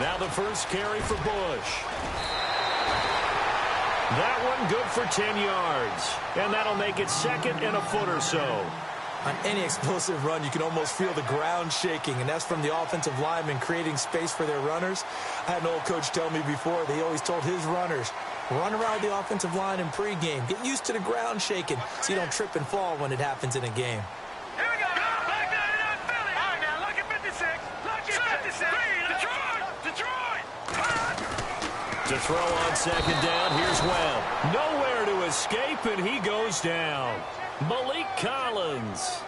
Now the first carry for Bush. That one good for 10 yards. And that'll make it second and a foot or so. On any explosive run, you can almost feel the ground shaking, and that's from the offensive linemen creating space for their runners. I had an old coach tell me before, they always told his runners, run around the offensive line in pregame. Get used to the ground shaking so you don't trip and fall when it happens in a game. Here we go. Back down in Philly. All right, now look at 56. Look at 56. Detroit. To throw on second down, here's Webb. Nowhere to escape, and he goes down. Malik Collins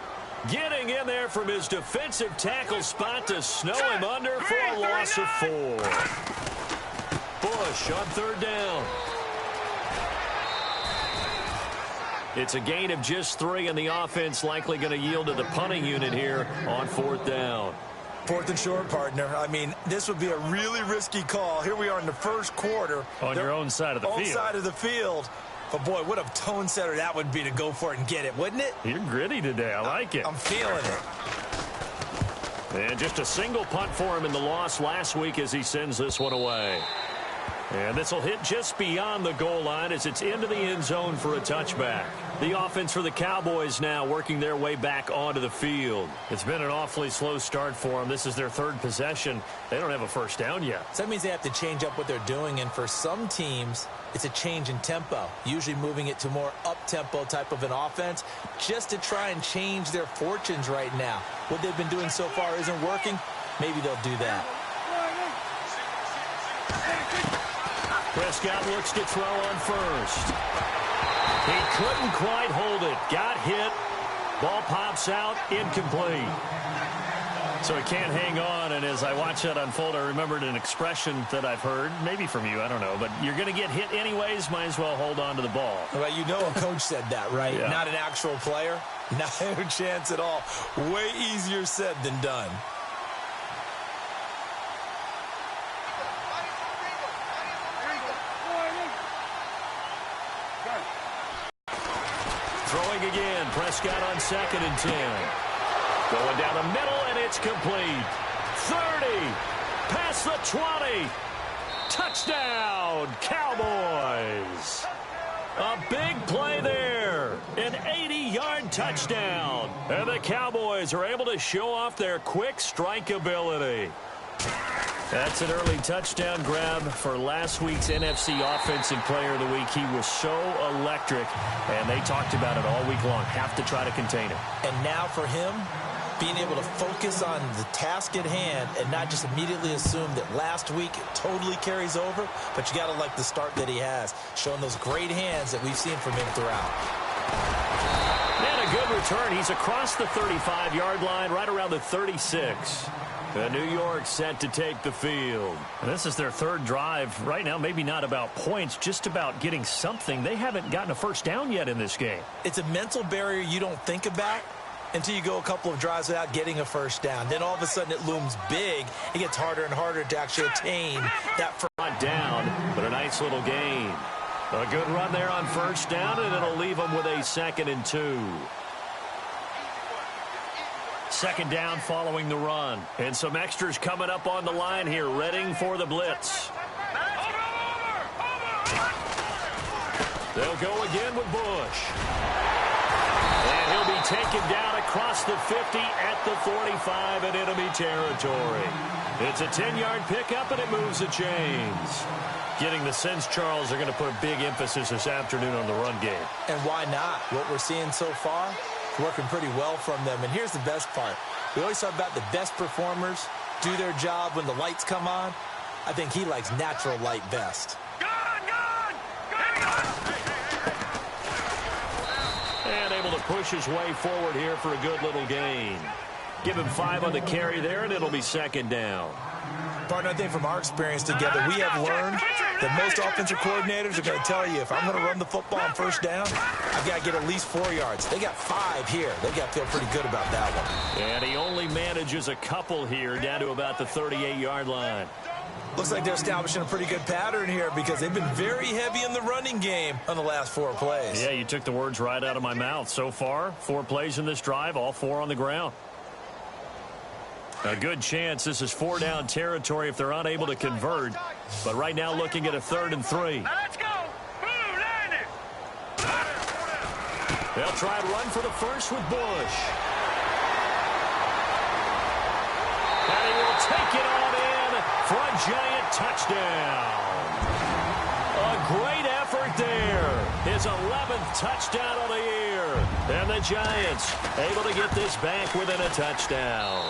getting in there from his defensive tackle spot to snow him under for a loss of 4. Bush on third down. It's a gain of just 3, and the offense likely going to yield to the punting unit here on fourth down. Fourth and short, partner. I mean, this would be a really risky call. Here we are in the first quarter. On your own side of the field. Own side of the field. But, boy, what a tone setter that would be to go for it and get it, wouldn't it? You're gritty today. I like it. I'm feeling it. And just a single punt for him in the loss last week as he sends this one away. And this will hit just beyond the goal line as it's into the end zone for a touchback. The offense for the Cowboys now working their way back onto the field. It's been an awfully slow start for them. This is their third possession. They don't have a first down yet. So that means they have to change up what they're doing, and for some teams, it's a change in tempo, usually moving it to more up-tempo type of an offense just to try and change their fortunes right now. What they've been doing so far isn't working. Maybe they'll do that. Prescott looks to throw on first. He couldn't quite hold it. Got hit. Ball pops out. Incomplete. So he can't hang on, and as I watch that unfold, I remembered an expression that I've heard, maybe from you, I don't know, but you're going to get hit anyways, might as well hold on to the ball. Well, you know a coach said that, right? Yeah. Not an actual player. No chance at all. Way easier said than done. Throwing again. Prescott on second and 10. Going down the middle, and it's complete. 30. Past the 20. Touchdown, Cowboys. A big play there. An 80-yard touchdown. And the Cowboys are able to show off their quick strike ability. That's an early touchdown grab for last week's NFC Offensive Player of the Week. He was so electric, and they talked about it all week long. Have to try to contain him. And now for him, being able to focus on the task at hand and not just immediately assume that last week it totally carries over, but you got to like the start that he has, showing those great hands that we've seen from him throughout. And a good return. He's across the 35-yard line, right around the 36. New York set to take the field. And this is their third drive. Right now, maybe not about points, just about getting something. They haven't gotten a first down yet in this game. It's a mental barrier you don't think about until you go a couple of drives without getting a first down. Then all of a sudden it looms big. It gets harder and harder to actually attain that first down, but a nice little gain. A good run there on first down, and it'll leave them with a 2nd and 2. Second down following the run. And some extras coming up on the line here, readying for the blitz. They'll go again with Bush. And he'll be taken down across the 50 at the 45 in enemy territory. It's a 10-yard pickup, and it moves the chains. Getting the sense, Charles, they're going to put a big emphasis this afternoon on the run game. And why not? What we're seeing so far, working pretty well from them. And here's the best part. We always talk about the best performers do their job when the lights come on. I think he likes natural light best. And able to push his way forward here for a good little gain. Give him 5 on the carry there, and it'll be second down. Partner, I think from our experience together, we have learned that most offensive coordinators are going to tell you, if I'm going to run the football on first down, I've got to get at least 4 yards. They got 5 here. They've got to feel pretty good about that one. And he only manages a couple here down to about the 38-yard line. Looks like they're establishing a pretty good pattern here because they've been very heavy in the running game on the last 4 plays. Yeah, you took the words right out of my mouth. So far, 4 plays in this drive, all 4 on the ground. A good chance this is 4-down territory if they're unable to convert. But right now looking at a 3rd and 3. Now let's go. Blue, line it. They'll try and run for the first with Bush. And he will take it on in for a giant touchdown. A great effort there. His 11th touchdown of the year. And the Giants able to get this back within a touchdown.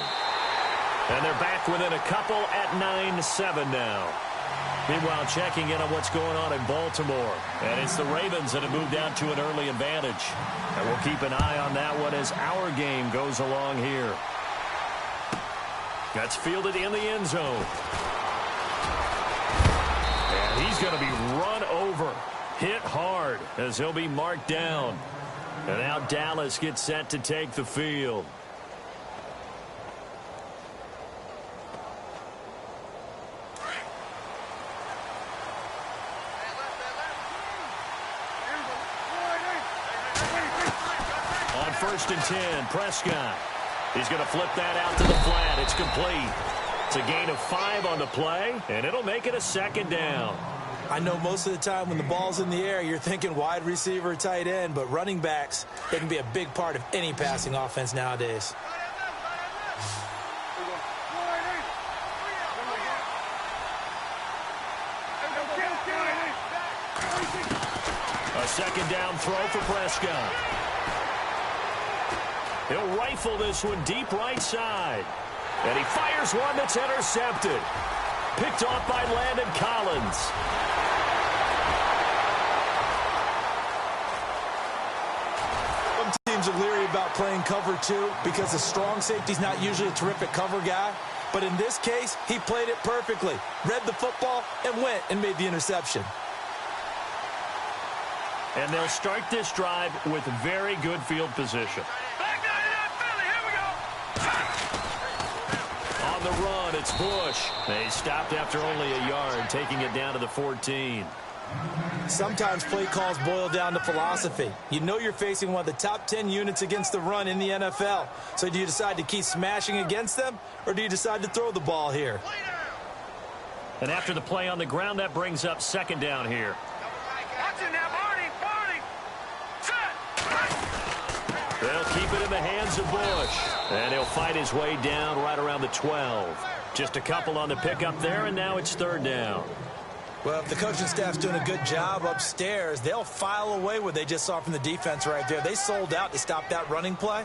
And they're back within a couple at 9-7 now. Meanwhile, checking in on what's going on in Baltimore. And it's the Ravens that have moved out to an early advantage. And we'll keep an eye on that one as our game goes along here. That's fielded in the end zone. And he's going to be run over. Hit hard as he'll be marked down. And now Dallas gets set to take the field. On 1st and 10, Prescott. He's going to flip that out to the flat. It's complete. It's a gain of 5 on the play, and it'll make it a 2nd down. I know most of the time when the ball's in the air, you're thinking wide receiver, tight end, but running backs, they can be a big part of any passing offense nowadays. A 2nd down throw for Prescott. He'll rifle this one deep right side. And he fires one that's intercepted. Picked off by Landon Collins. Some teams are leery about playing cover 2 because the strong safety's not usually a terrific cover guy. But in this case, he played it perfectly. Read the football and went and made the interception. And they'll start this drive with very good field position. Back down in that Philly. Here we go. On the run, it's Bush. They stopped after only a yard, taking it down to the 14. Sometimes play calls boil down to philosophy. You know you're facing one of the top 10 units against the run in the NFL. So do you decide to keep smashing against them, or do you decide to throw the ball here? And after the play on the ground, that brings up 2nd down here. Watch it now, Barney. Set. They'll keep it in the hands of Bush. And he'll fight his way down right around the 12. Just a couple on the pickup there, and now it's 3rd down. Well, if the coaching staff's doing a good job upstairs, they'll file away what they just saw from the defense right there. They sold out to stop that running play.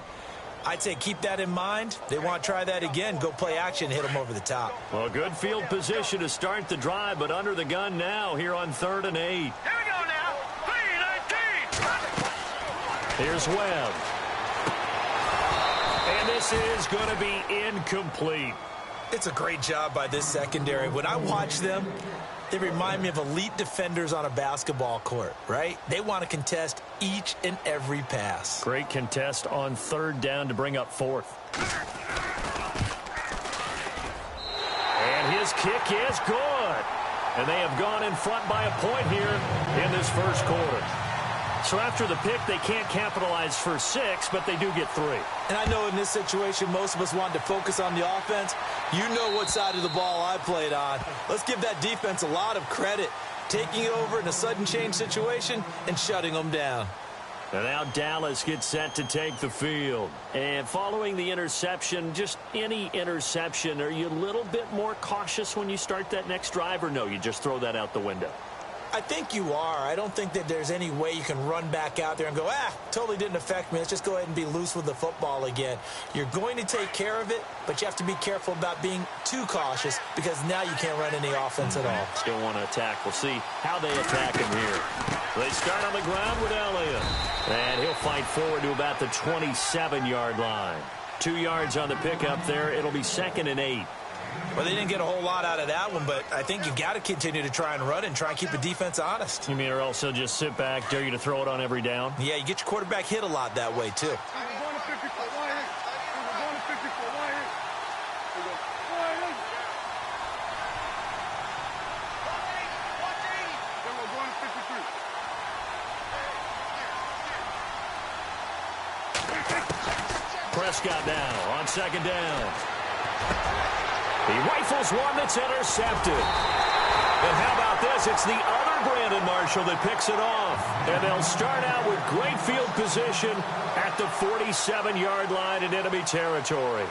I'd say keep that in mind. They want to try that again. Go play action, hit them over the top. Well, good field position to start the drive, but under the gun now here on 3rd and 8. Here we go now. 3-19. Here's Webb. And this is going to be incomplete. It's a great job by this secondary. When I watch them, they remind me of elite defenders on a basketball court, right? They want to contest each and every pass. Great contest on 3rd down to bring up 4th. And his kick is good. And they have gone in front by a point here in this first quarter. So after the pick, they can't capitalize for 6, but they do get 3. And I know in this situation, most of us want to focus on the offense. You know what side of the ball I played on. Let's give that defense a lot of credit. Taking it over in a sudden change situation and shutting them down. And now Dallas gets set to take the field. And following the interception, just any interception, are you a little bit more cautious when you start that next drive, or no, you just throw that out the window? I think you are. I don't think that there's any way you can run back out there and go, totally didn't affect me. Let's just go ahead and be loose with the football again. You're going to take care of it, but you have to be careful about being too cautious because now you can't run any offense at all. Still want to attack. We'll see how they attack him here. They start on the ground with Elliott. And he'll fight forward to about the 27-yard line. 2 yards on the pickup there. It'll be 2nd and 8. Well, they didn't get a whole lot out of that one, but I think you've got to continue to try and run and try and keep the defense honest. You mean or else they'll just sit back, dare you to throw it on every down? Yeah, you get your quarterback hit a lot that way, too. Prescott now on 2nd down. He rifles one that's intercepted. And how about this? It's the other Brandon Marshall that picks it off. And they'll start out with great field position at the 47-yard line in enemy territory.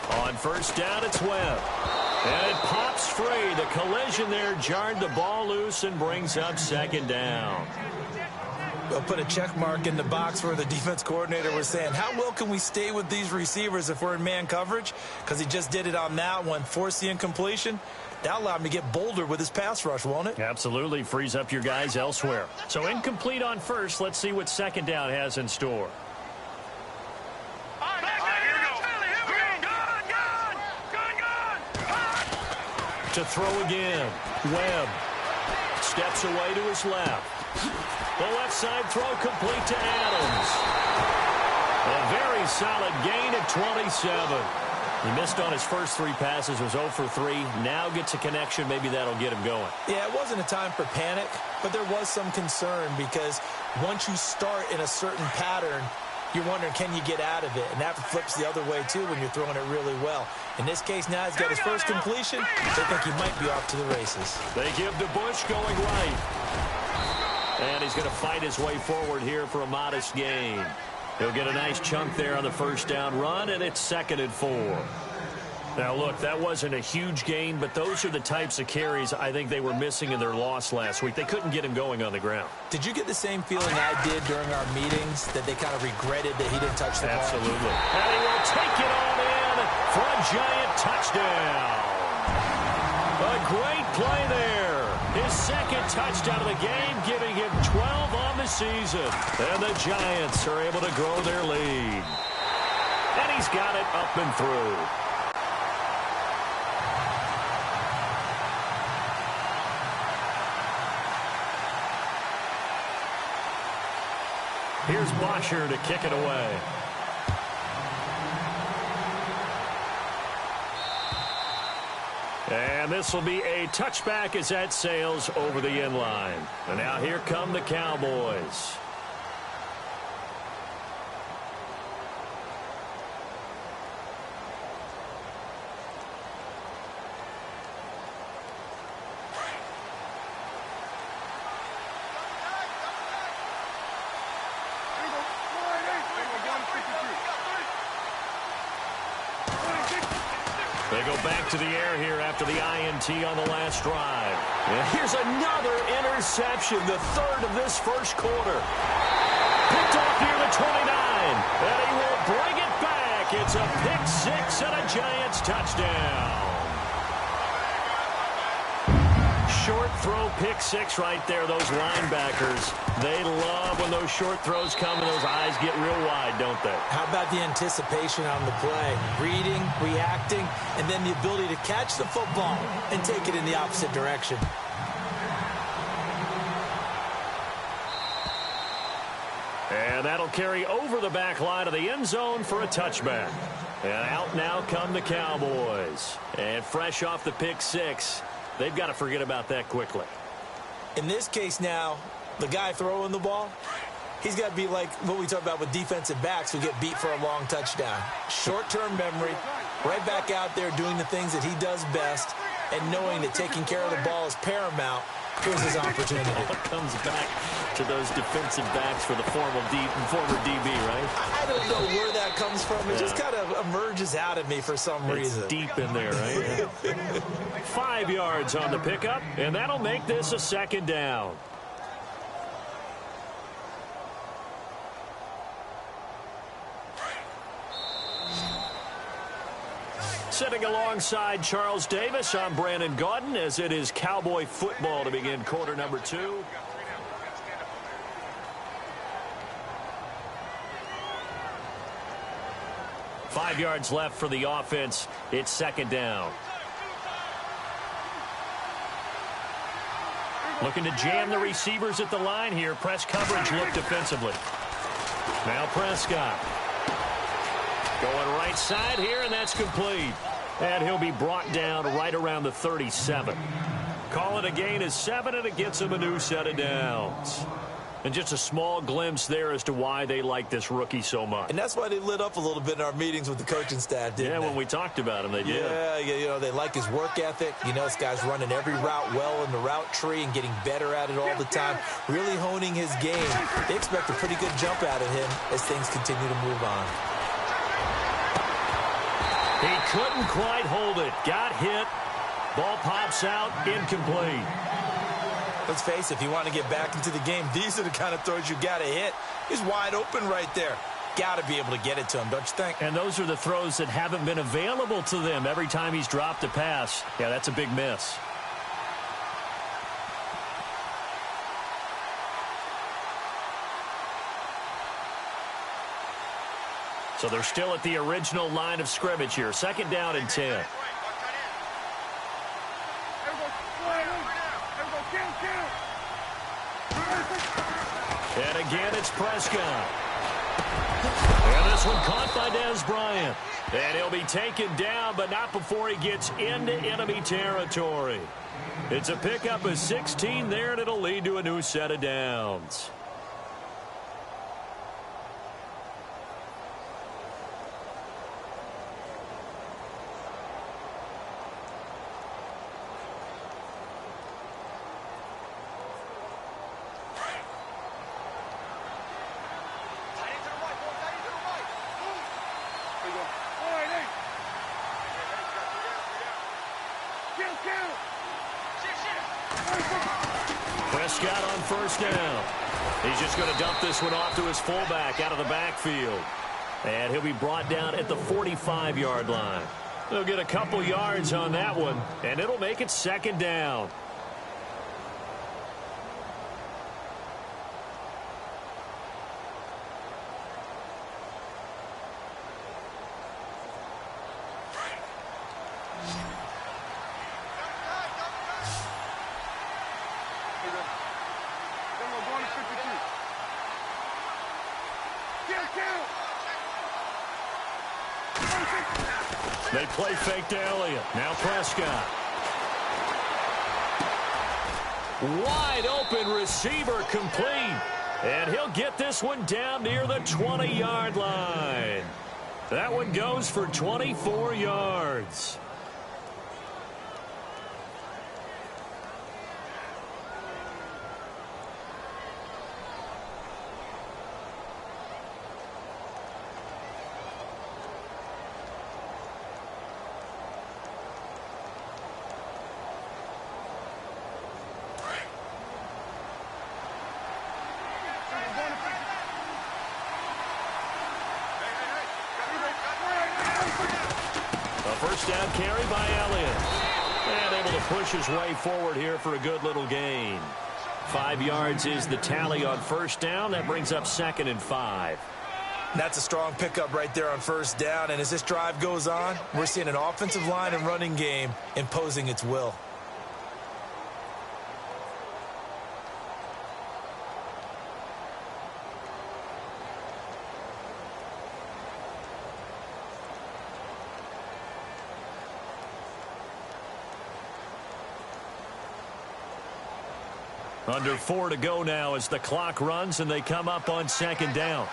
On first down, it's Webb. And it pops free. The collision there jarred the ball loose and brings up second down. They'll put a check mark in the box where the defense coordinator was saying, how well can we stay with these receivers if we're in man coverage? Because he just did it on that one, forced the incompletion. That allowed him to get bolder with his pass rush, won't it? Absolutely. Frees up your guys elsewhere. So incomplete on first. Let's see what second down has in store. To throw again. Webb steps away to his left. The left side throw complete to Adams. A very solid gain at 27. He missed on his first 3 passes, was 0 for 3. Now gets a connection. Maybe that'll get him going. Yeah, it wasn't a time for panic, but there was some concern because once you start in a certain pattern, you're wondering, can you get out of it? And that flips the other way, too, when you're throwing it really well. In this case, now he's got his first completion. They think he might be off to the races. They give to Bush going right. And he's going to fight his way forward here for a modest gain. He'll get a nice chunk there on the first down run, and it's 2nd and 4. Now, look, that wasn't a huge gain, but those are the types of carries I think they were missing in their loss last week. They couldn't get him going on the ground. Did you get the same feeling I did during our meetings, that they kind of regretted that he didn't touch the ball? Absolutely. And he will take it on in for a giant touchdown. A great play there. His 2nd touchdown of the game, giving him 12 on the season. And the Giants are able to grow their lead. And he's got it up and through. Here's Bosher to kick it away. And this will be a touchback as that sails over the end line. And now here come the Cowboys. They go back to the air here after the INT on the last drive. And here's another interception, the 3rd of this first quarter. Picked off near the 29, and he will bring it back. It's a pick-6 and a Giants touchdown. Short throw, pick-6 right there. Those linebackers, they love when those short throws come and those eyes get real wide, don't they? How about the anticipation on the play? Reading, reacting, and then the ability to catch the football and take it in the opposite direction. And that'll carry over the back line of the end zone for a touchback. And out now come the Cowboys. And fresh off the pick-6, they've got to forget about that quickly. In this case now, the guy throwing the ball, he's got to be like what we talk about with defensive backs who get beat for a long touchdown. Short-term memory, right back out there doing the things that he does best, and knowing that taking care of the ball is paramount. Here's his opportunity. It comes back to those defensive backs for the former DB, right? I don't know where that comes from. It just kind of emerges out of me for some reason. It's deep in there, right? 5 yards on the pickup, and that'll make this a 2nd down. Sitting alongside Charles Davis, I'm Brandon Gaudin, as it is Cowboy football to begin quarter number 2. Five yards left for the offense. It's 2nd down. Looking to jam the receivers at the line here. Press coverage look defensively. Now Prescott. Going right side here, and that's complete. And he'll be brought down right around the 37. Call it a gain of 7, and it gets him a new set of downs. And just a small glimpse there as to why they like this rookie so much. And that's why they lit up a little bit in our meetings with the coaching staff, didn't they? When we talked about him, they did. Yeah, they like his work ethic. This guy's running every route well in the route tree and getting better at it all the time, really honing his game. They expect a pretty good jump out of him as things continue to move on. He couldn't quite hold it. Got hit. Ball pops out. Incomplete. Let's face it, if you want to get back into the game, these are the kind of throws you got to hit. He's wide open right there. Got to be able to get it to him, don't you think? And those are the throws that haven't been available to them every time he's dropped a pass. Yeah, that's a big miss. So they're still at the original line of scrimmage here. 2nd down and 10. And again, it's Prescott. And this one caught by Dez Bryant. And he'll be taken down, but not before he gets into enemy territory. It's a pickup of 16 there, and it'll lead to a new set of downs. Prescott on 1st down. He's just going to dump this one off to his fullback out of the backfield. And he'll be brought down at the 45-yard line. They'll get a couple yards on that one, and it'll make it 2nd down. They play fake to Elliott. Now Prescott. Wide open receiver complete. And he'll get this one down near the 20-yard line. That one goes for 24 yards. First down carry by Elliott. And able to push his way forward here for a good little gain. 5 yards is the tally on 1st down. That brings up 2nd and 5. That's a strong pickup right there on 1st down. And as this drive goes on, we're seeing an offensive line and running game imposing its will. Under 4 to go now as the clock runs and they come up on 2nd down.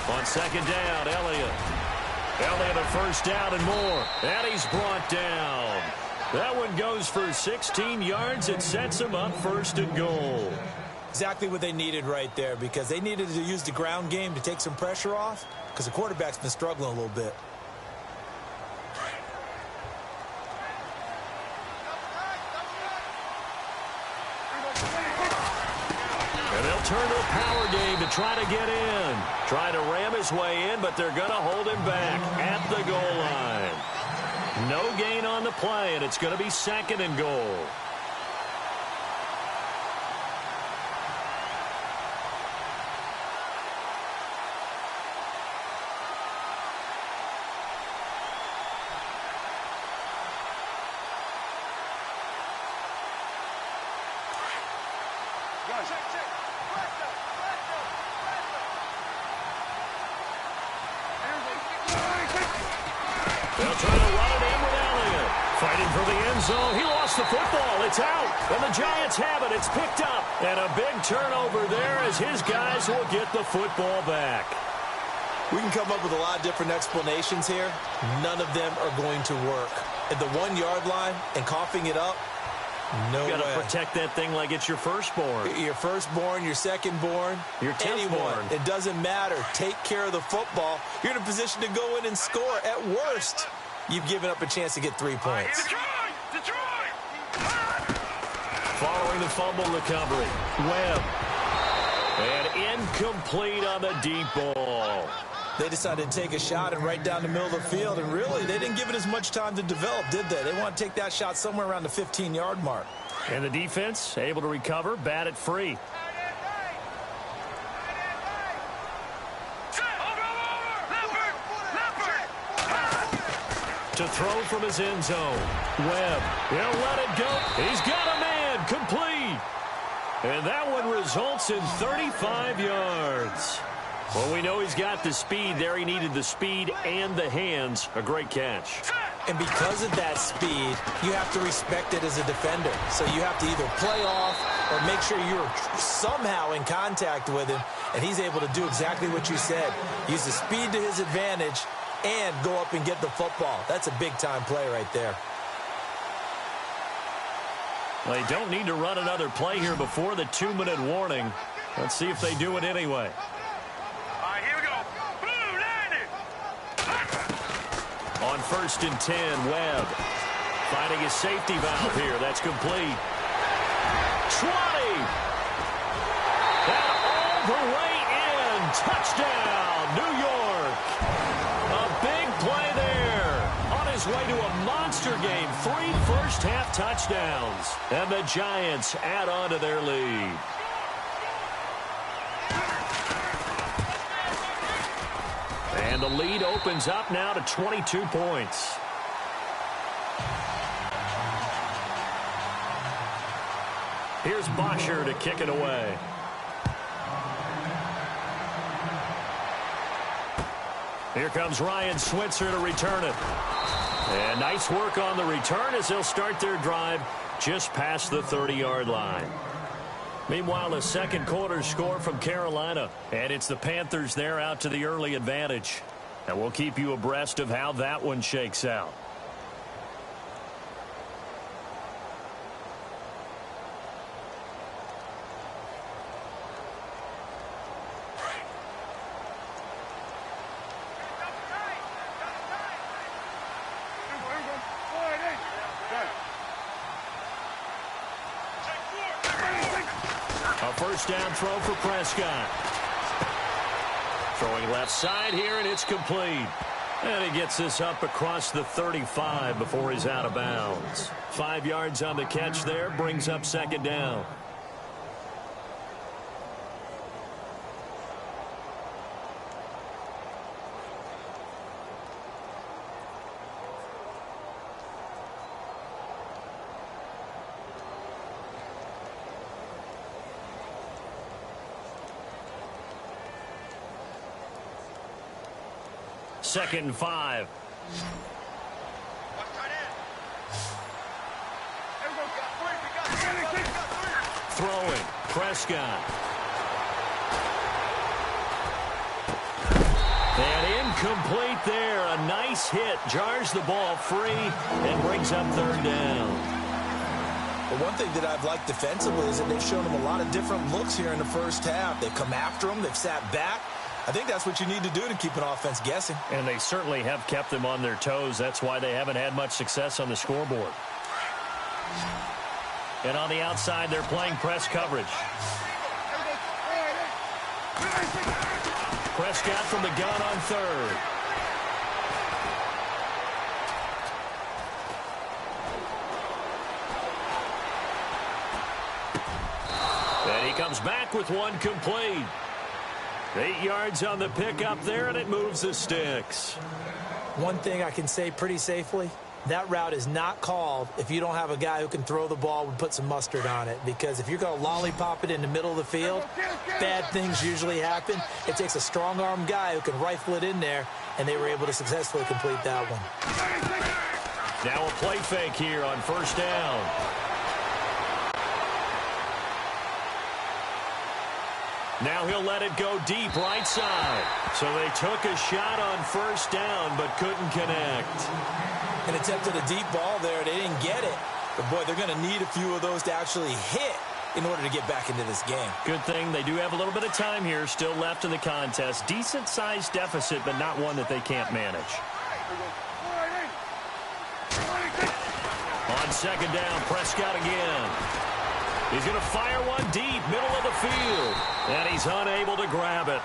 On 2nd down, Elliott. Elliott a 1st down and more. And he's brought down. That one goes for 16 yards. It sets him up 1st and goal. Exactly what they needed right there, because they needed to use the ground game to take some pressure off, because the quarterback's been struggling a little bit. Turn to a power game to try to get in. Trying to ram his way in, but they're going to hold him back at the goal line. No gain on the play, and it's going to be 2nd and goal. They'll try to run it in with Elliott. Fighting for the end zone. He lost the football. It's out. And the Giants have it. It's picked up. And a big turnover there as his guys will get the football back. We can come up with a lot of different explanations here. None of them are going to work. At the 1-yard line and coughing it up, no way. You got to protect that thing like it's your firstborn. Your firstborn, your secondborn, your anyone. 10th-born. It doesn't matter. Take care of the football. You're in a position to go in and score. At worst, you've given up a chance to get 3 points. Detroit! Following the fumble recovery, Webb. And incomplete on the deep ball. They decided to take a shot and right down the middle of the field, and really, they didn't give it as much time to develop, did they? They want to take that shot somewhere around the 15-yard mark. And the defense able to recover, bat it free. To throw from his end zone. Webb, he'll let it go. He's got a man, complete. And that one results in 35 yards. Well, we know he's got the speed there. He needed the speed and the hands. A great catch. And because of that speed, you have to respect it as a defender. So you have to either play off or make sure you're somehow in contact with him. And he's able to do exactly what you said. Use the speed to his advantage and go up and get the football. That's a big-time play right there. Well, they don't need to run another play here before the 2-minute warning. Let's see if they do it anyway. All right, here we go. Blue, landed. On 1st and 10, Webb finding his safety valve here. That's complete. 20. And all the way in. Touchdown, New York. A big play there. On his way to a monster game. 3 first-half touchdowns. And the Giants add on to their lead. And the lead opens up now to 22 points. Here's Bosher to kick it away. Here comes Ryan Switzer to return it. And nice work on the return as they'll start their drive just past the 30-yard line. Meanwhile, a second quarter score from Carolina. And it's the Panthers there out to the early advantage. And we'll keep you abreast of how that one shakes out. A first down throw for Prescott. Throwing left side here, and it's complete. And he gets this up across the 35 before he's out of bounds. 5 yards on the catch there, brings up second down. Second and 5. Throwing. Prescott. And incomplete there. A nice hit. Jars the ball free and brings up third down. But one thing that I've liked defensively is that they've shown them a lot of different looks here in the first half. They've come after them. They've sat back. I think that's what you need to do to keep an offense guessing. And they certainly have kept them on their toes. That's why they haven't had much success on the scoreboard. And on the outside, they're playing press coverage. Prescott from the gun on third. And he comes back with one complete. 8 yards on the pickup there, and it moves the sticks. One thing I can say pretty safely, That route is not called if you don't have a guy who can throw the ball and put some mustard on it. Because if you're going to lollipop it in the middle of the field, bad things usually happen. It takes a strong-arm guy who can rifle it in there, and they were able to successfully complete that one. Now a play fake here on first down. Now he'll let it go deep right side. So they took a shot on first down but couldn't connect. An attempt at a deep ball there. They didn't get it. But, boy, they're going to need a few of those to actually hit in order to get back into this game. Good thing they do have a little bit of time here still left in the contest. Decent-sized deficit, but not one that they can't manage. On second down, Prescott again. He's going to fire one deep, middle of the field. And he's unable to grab it.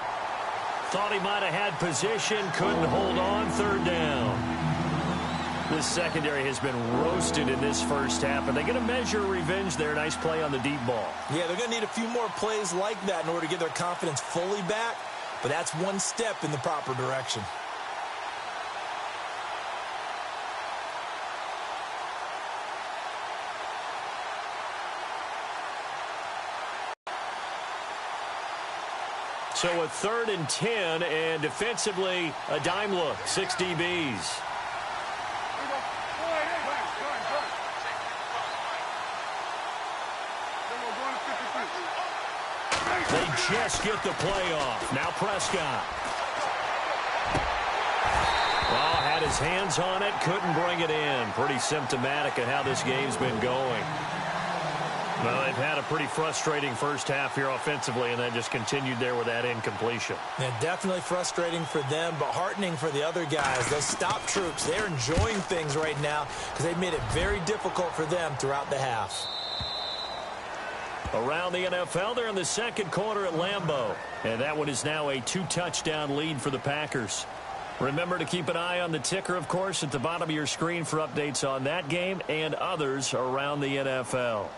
Thought he might have had position, couldn't hold on, third down. This secondary has been roasted in this first half, and they're going to measure revenge there. Nice play on the deep ball. Yeah, they're going to need a few more plays like that in order to get their confidence fully back, but that's one step in the proper direction. So a 3rd and 10, and defensively, a dime look, 6 DBs. They just get the play off. Now Prescott. Well, had his hands on it, couldn't bring it in. Pretty symptomatic of how this game's been going. Well, they've had a pretty frustrating first half here offensively, and then just continued there with that incompletion. Yeah, definitely frustrating for them, but heartening for the other guys. Those stop troops, they're enjoying things right now because they've made it very difficult for them throughout the half. Around the NFL, they're in the second quarter at Lambeau. And that one is now a 2-touchdown lead for the Packers. Remember to keep an eye on the ticker, of course, at the bottom of your screen for updates on that game and others around the NFL.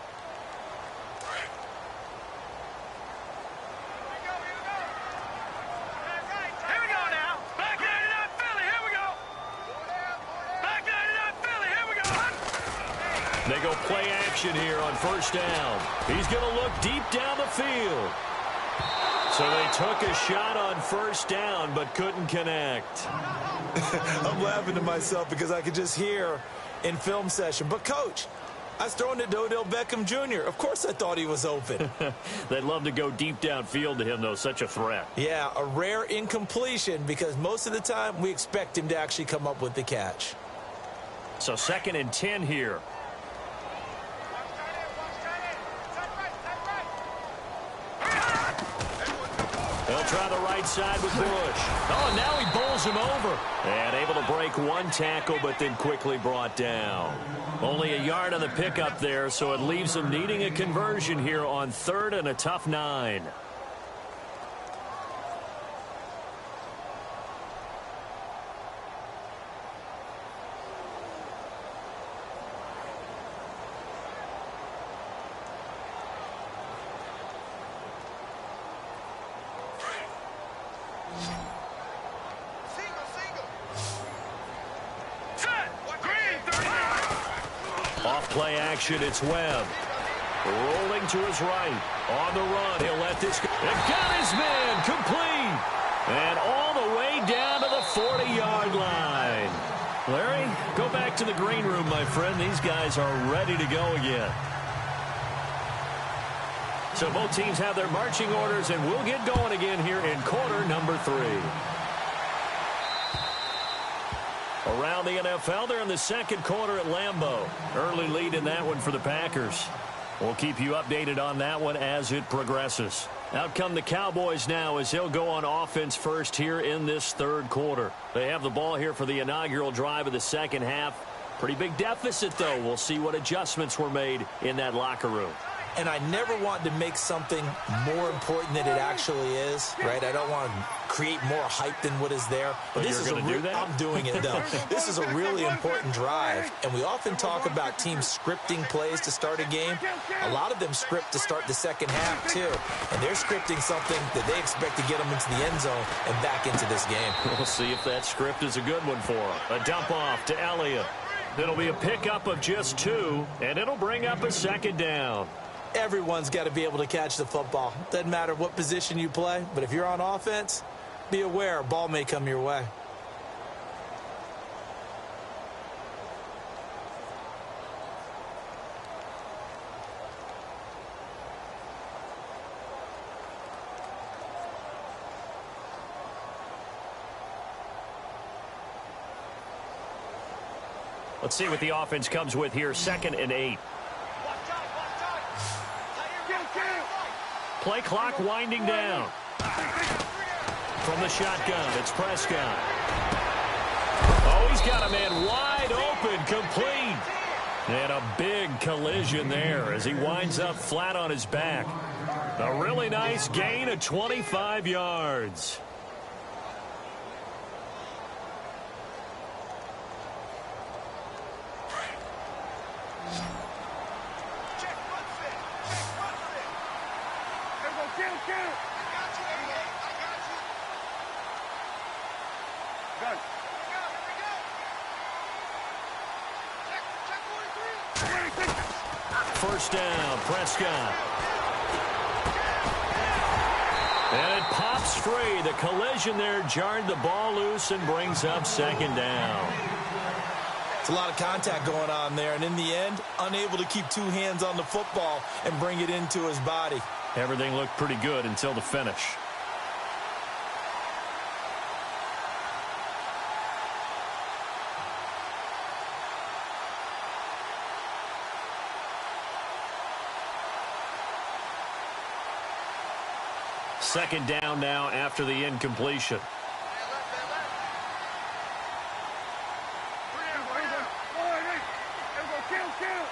They go play action here on first down. He's going to look deep down the field. So they took a shot on first down but couldn't connect. I'm laughing to myself because I could just hear in film session, but Coach, I was throwing to Odell Beckham Jr. Of course I thought he was open. They'd love to go deep downfield to him, though. Such a threat. Yeah, a rare incompletion because most of the time we expect him to actually come up with the catch. So 2nd and 10 here. They'll try the right side with Bush. Oh, now he bowls him over. And able to break one tackle, but then quickly brought down. Only a yard on the pickup there, so it leaves them needing a conversion here on 3rd and a tough 9. Play action, it's Webb. Rolling to his right. On the run, he'll let this go. And got his man complete. And all the way down to the 40-yard line. Larry, go back to the green room, my friend. These guys are ready to go again. So both teams have their marching orders, and we'll get going again here in quarter number 3. Around the NFL, they're in the second quarter at Lambeau. Early lead in that one for the Packers. We'll keep you updated on that one as it progresses. Out come the Cowboys now as they'll go on offense first here in this 3rd quarter. They have the ball here for the inaugural drive of the second half. Pretty big deficit, though. We'll see what adjustments were made in that locker room. And I never want to make something more important than it actually is, right? I don't want to create more hype than what is there. But this is do that? I'm doing it, though. This is a really important drive, and we often talk about teams scripting plays to start a game. A lot of them script to start the second half, too. And they're scripting something that they expect to get them into the end zone and back into this game. We'll see if that script is a good one for them. A dump off to Elliott. It'll be a pickup of just 2, and it'll bring up a second down. Everyone's got to be able to catch the football. Doesn't matter what position you play, but if you're on offense, be aware a ball may come your way. Let's see what the offense comes with here. 2nd and 8. Play clock winding down. From the shotgun, it's Prescott. Oh, he's got a man wide open, complete. And a big collision there as he winds up flat on his back. A really nice gain of 25 yards. First down, Prescott. And it pops free. The collision there jarred the ball loose and brings up 2nd down. It's a lot of contact going on there, and in the end, unable to keep 2 hands on the football and bring it into his body. Everything looked pretty good until the finish. Second down now after the incompletion.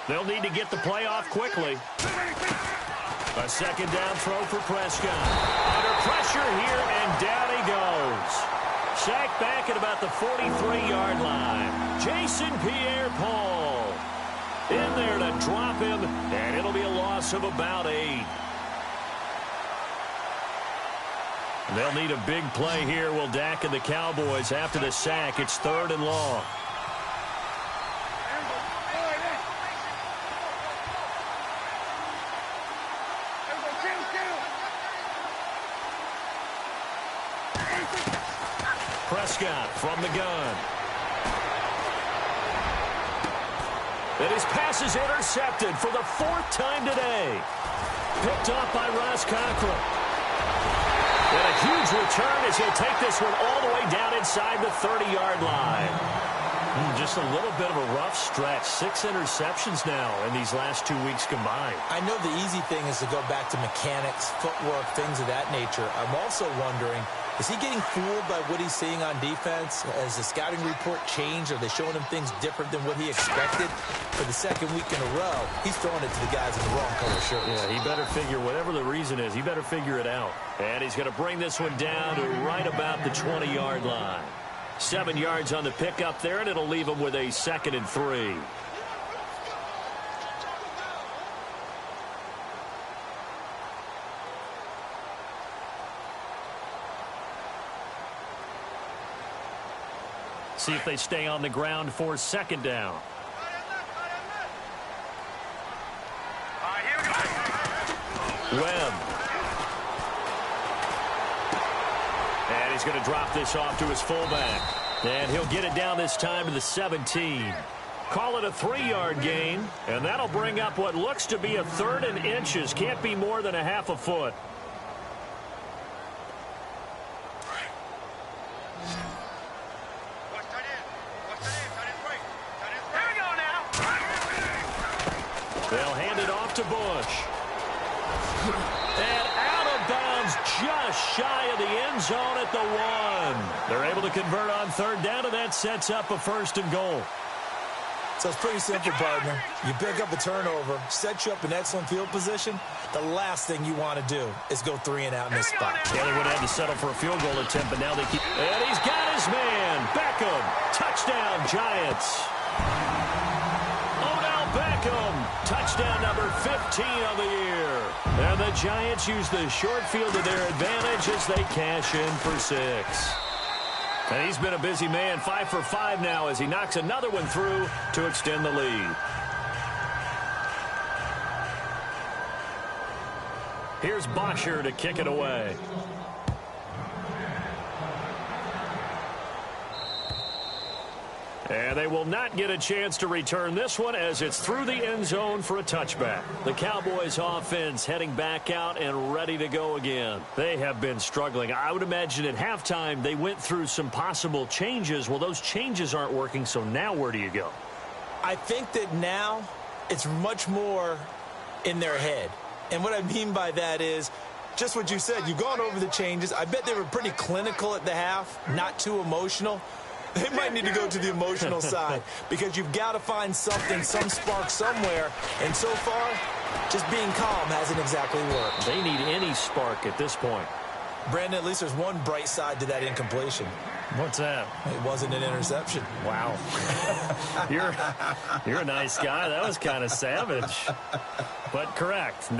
They'll need to get the play off quickly. A second down throw for Prescott. Under pressure here, and down he goes. Sacked back at about the 43-yard line. Jason Pierre-Paul in there to drop him, and it'll be a loss of about 8. They'll need a big play here, will Dak and the Cowboys. After the sack, it's 3rd and long. Prescott from the gun. And his pass is intercepted for the 4th time today. Picked off by Ross Cochran. And a huge return as he'll take this one all the way down inside the 30-yard line. Just a little bit of a rough stretch. 6 interceptions now in these last 2 weeks combined. I know the easy thing is to go back to mechanics, footwork, things of that nature. I'm also wondering, is he getting fooled by what he's seeing on defense? Has the scouting report changed? Are they showing him things different than what he expected? For the 2nd week in a row, he's throwing it to the guys in the wrong color shirts. Yeah, he better figure, whatever the reason is, he better figure it out. And he's going to bring this one down to right about the 20-yard line. 7 yards on the pickup there, and it'll leave him with a 2nd and 3. See if they stay on the ground for 2nd down. Webb. And he's going to drop this off to his fullback. And he'll get it down this time to the 17. Call it a 3-yard gain, and that'll bring up what looks to be a 3rd and inches. Can't be more than a half a foot. They'll hand it off to Bush. And out of bounds just shy of the end zone at the 1. They're able to convert on 3rd down, and that sets up a 1st and goal. So it's pretty simple, partner. You pick up a turnover, set you up in excellent field position. The last thing you want to do is go 3 and out in this spot. Yeah, they would have had to settle for a field goal attempt, but now they keep. And he's got his man. Beckham. Touchdown, Giants. Beckham, touchdown number 15 on the year. And the Giants use the short field to their advantage as they cash in for 6. And he's been a busy man, 5 for 5 now as he knocks another one through to extend the lead. Here's Bosher to kick it away. And they will not get a chance to return this one as it's through the end zone for a touchback. The Cowboys offense heading back out and ready to go again. They have been struggling. I would imagine at halftime they went through some possible changes. Well, those changes aren't working, so now where do you go? I think that now it's much more in their head. And what I mean by that is just what you said. You've gone over the changes. I bet they were pretty clinical at the half, not too emotional. They might need to go to the emotional side because you've got to find something, some spark somewhere. And so far, just being calm hasn't exactly worked. They need any spark at this point. Brandon, at least there's one bright side to that incompletion. What's that? It wasn't an interception. Wow. You're a nice guy. That was kind of savage. But correct.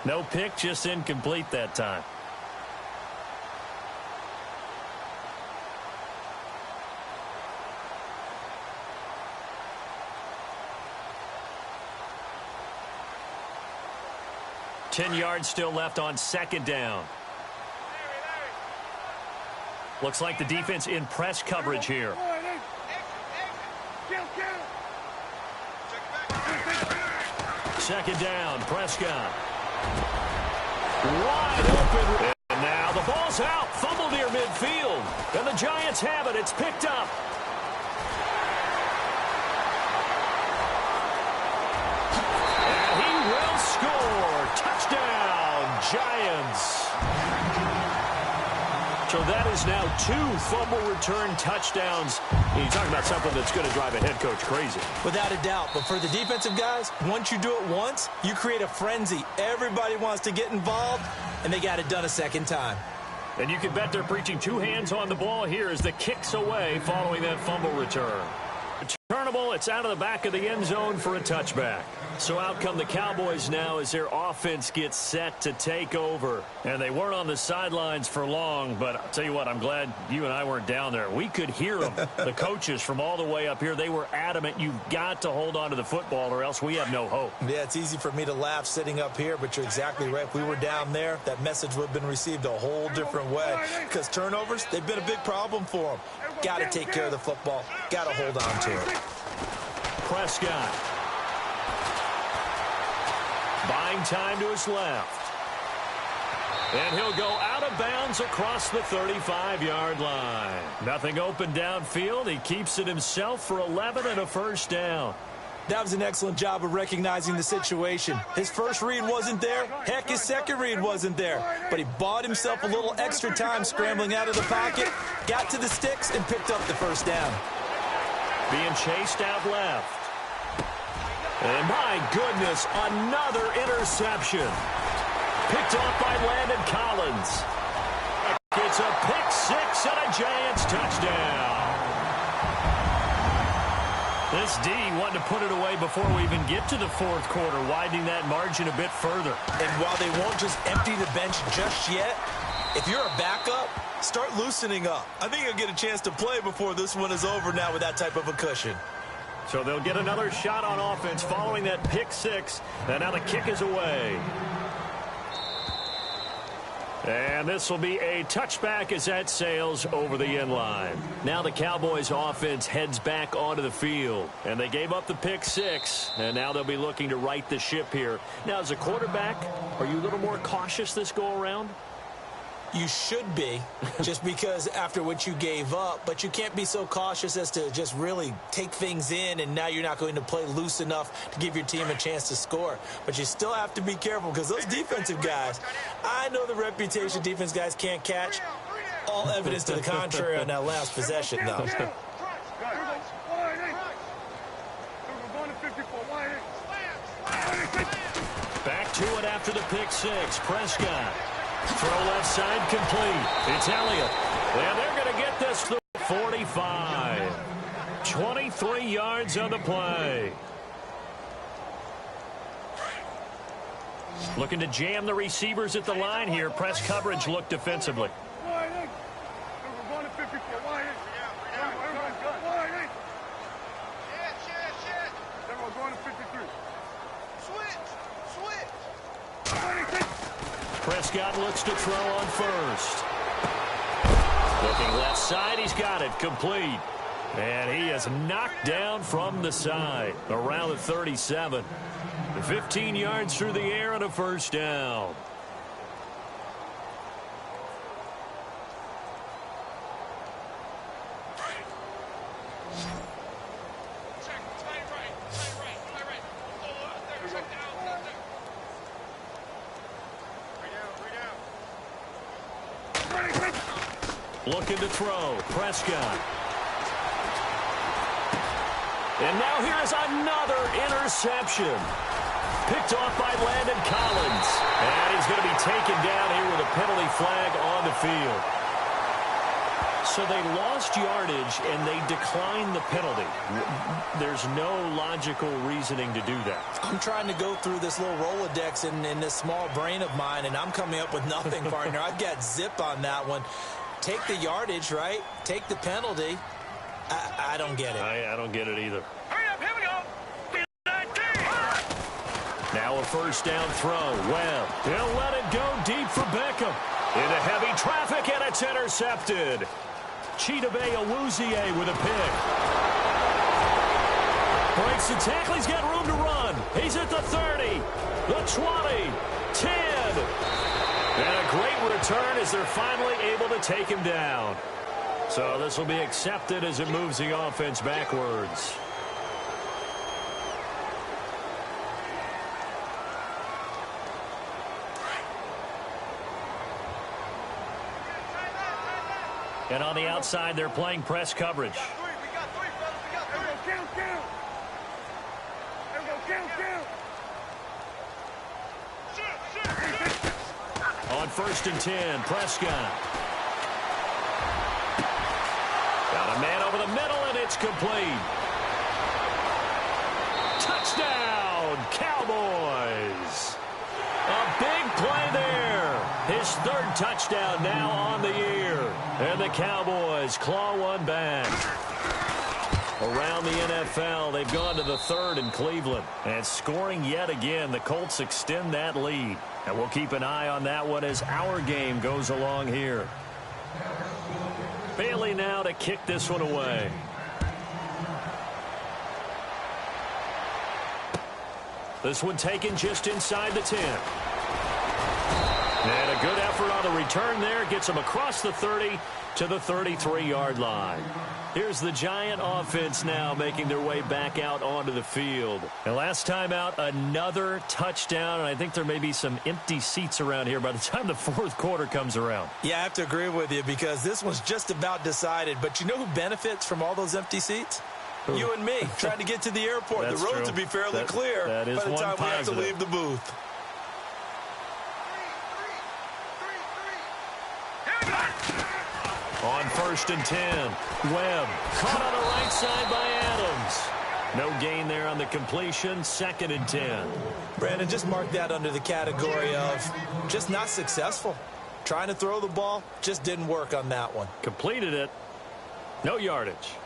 No pick, just incomplete that time. Ten yards still left on second down. Looks like the defense in press coverage here. Second down, Prescott. Wide open. And now the ball's out. Fumble near midfield. And the Giants have it. It's picked up. And he will score. Touchdown, Giants. So that is now 2 fumble return touchdowns. You talk about something that's going to drive a head coach crazy. Without a doubt. But for the defensive guys, once you do it once, you create a frenzy. Everybody wants to get involved, and they got it done a second time. And you can bet they're preaching 2 hands on the ball here as the kick's away following that fumble return. Returnable, it's out of the back of the end zone for a touchback. So out come the Cowboys now as their offense gets set to take over. And they weren't on the sidelines for long, but I'll tell you what, I'm glad you and I weren't down there. We could hear them. The coaches from all the way up here, they were adamant, you've got to hold on to the football or else we have no hope. Yeah, it's easy for me to laugh sitting up here, but you're exactly right. If we were down there, that message would have been received a whole different way. Because turnovers, they've been a big problem for them. Got to take care of the football. Got to hold on to it. Prescott. Buying time to his left. And he'll go out of bounds across the 35-yard line. Nothing open downfield. He keeps it himself for 11 and a first down. That was an excellent job of recognizing the situation. His first read wasn't there. Heck, his second read wasn't there. But he bought himself a little extra time scrambling out of the pocket, got to the sticks, and picked up the first down. Being chased out left. And my goodness, another interception. Picked off by Landon Collins. It's a pick 6 and a Giants touchdown. This D wanted to put it away before we even get to the fourth quarter, widening that margin a bit further. And while they won't just empty the bench just yet, if you're a backup, start loosening up. I think you'll get a chance to play before this one is over now with that type of a cushion. So they'll get another shot on offense following that pick 6. And now the kick is away. And this will be a touchback as that sails over the end line. Now the Cowboys offense heads back onto the field. And they gave up the pick 6. And now they'll be looking to right the ship here. Now as a quarterback, are you a little more cautious this go around? You should be, just because after what you gave up, but you can't be so cautious as to just really take things in, and now you're not going to play loose enough to give your team a chance to score. But you still have to be careful because those defensive guys, I know the reputation defense guys can't catch. All evidence to the contrary on that last possession, though. Back to it after the pick 6. Prescott. Throw left side complete. It's Elliott. And they're going to get this to 45. 23 yards on the play. Looking to jam the receivers at the line here. Press coverage looked defensively. Prescott looks to throw on first. Looking left side, he's got it, complete. And he is knocked down from the side, around the 37. 15 yards through the air and a first down. Looking to throw, Prescott. And now here is another interception. Picked off by Landon Collins. And he's going to be taken down here with a penalty flag on the field. So they lost yardage and they declined the penalty. There's no logical reasoning to do that. I'm trying to go through this little Rolodex in this small brain of mine, and I'm coming up with nothing, partner. I've got zip on that one. Take the yardage, right? Take the penalty. I don't get it. I don't get it either. Hurry up, here we go. Now a first down throw. Webb. He'll let it go deep for Beckham. Into heavy traffic, and it's intercepted. Chidobe Awuzie with a pick. Breaks the tackle. He's got room to run. He's at the 30, the 20, 10. And a great return as they're finally able to take him down. So this will be accepted as it moves the offense backwards. And on the outside, they're playing press coverage. We got three, fellas. We got three. Count. On 1st and 10, Prescott. Got a man over the middle, and it's complete. Touchdown, Cowboys. A big play there. His 3rd touchdown now on the year. And the Cowboys claw one back. Around the NFL, they've gone to the 3rd in Cleveland. And scoring yet again, the Colts extend that lead. And we'll keep an eye on that one as our game goes along here. Bailey now to kick this one away. This one taken just inside the 10. And a good effort on the return there. Gets him across the 30 to the 33-yard line. Here's the Giant offense now making their way back out onto the field. And last time out, another touchdown. And I think there may be some empty seats around here by the time the 4th quarter comes around. Yeah, I have to agree with you because this one's just about decided. But you know who benefits from all those empty seats? Who? You and me, trying to get to the airport. The roads will be fairly clear that is by the time we have to positive. leave the booth. On 1st and 10, Webb caught on the right side by Adams. No gain there on the completion. 2nd and 10. Brandon, just mark that under the category of just not successful. Trying to throw the ball, just didn't work on that one. Completed it. No yardage.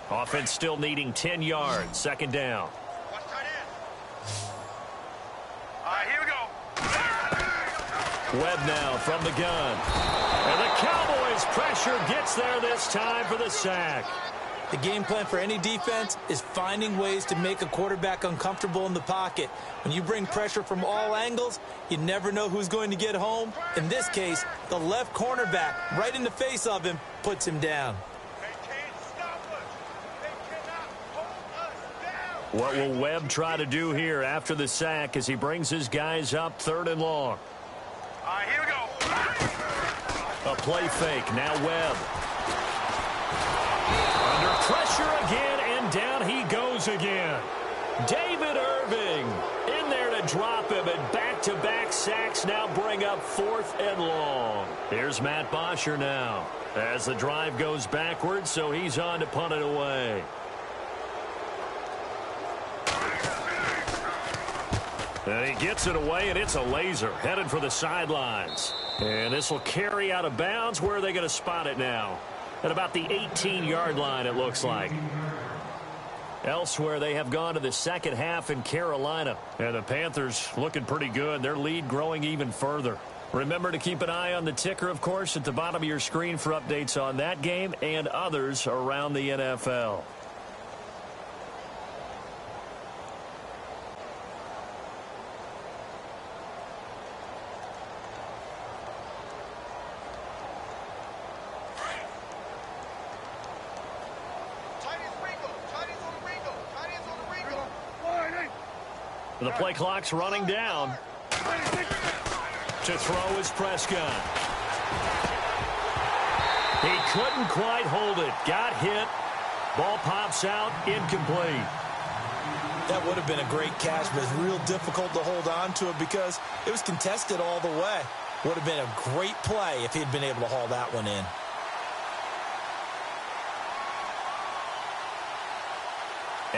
Offense still needing 10 yards. 2nd down. Watch tight end. All right, here we go. Webb now from the gun. And the Cowboys' pressure gets there this time for the sack. The game plan for any defense is finding ways to make a quarterback uncomfortable in the pocket. When you bring pressure from all angles, you never know who's going to get home. In this case, the left cornerback, right in the face of him, puts him down. What will Webb try to do here after the sack as he brings his guys up 3rd and long? All right, here we go. A play fake. Now Webb. Under pressure again, and down he goes again. David Irving in there to drop him, and back-to-back sacks now bring up 4th and long. Here's Matt Bosher now as the drive goes backwards, so he's on to punt it away. And he gets it away, and it's a laser headed for the sidelines. And this will carry out of bounds. Where are they going to spot it now? At about the 18-yard line, it looks like. Elsewhere, they have gone to the second half in Carolina. And the Panthers looking pretty good. Their lead growing even further. Remember to keep an eye on the ticker, of course, at the bottom of your screen for updates on that game and others around the NFL. The play clock's running down. To throw is Prescott. He couldn't quite hold it. Got hit. Ball pops out. Incomplete. That would have been a great catch, but it's real difficult to hold on to it because it was contested all the way. Would have been a great play if he'd been able to haul that one in.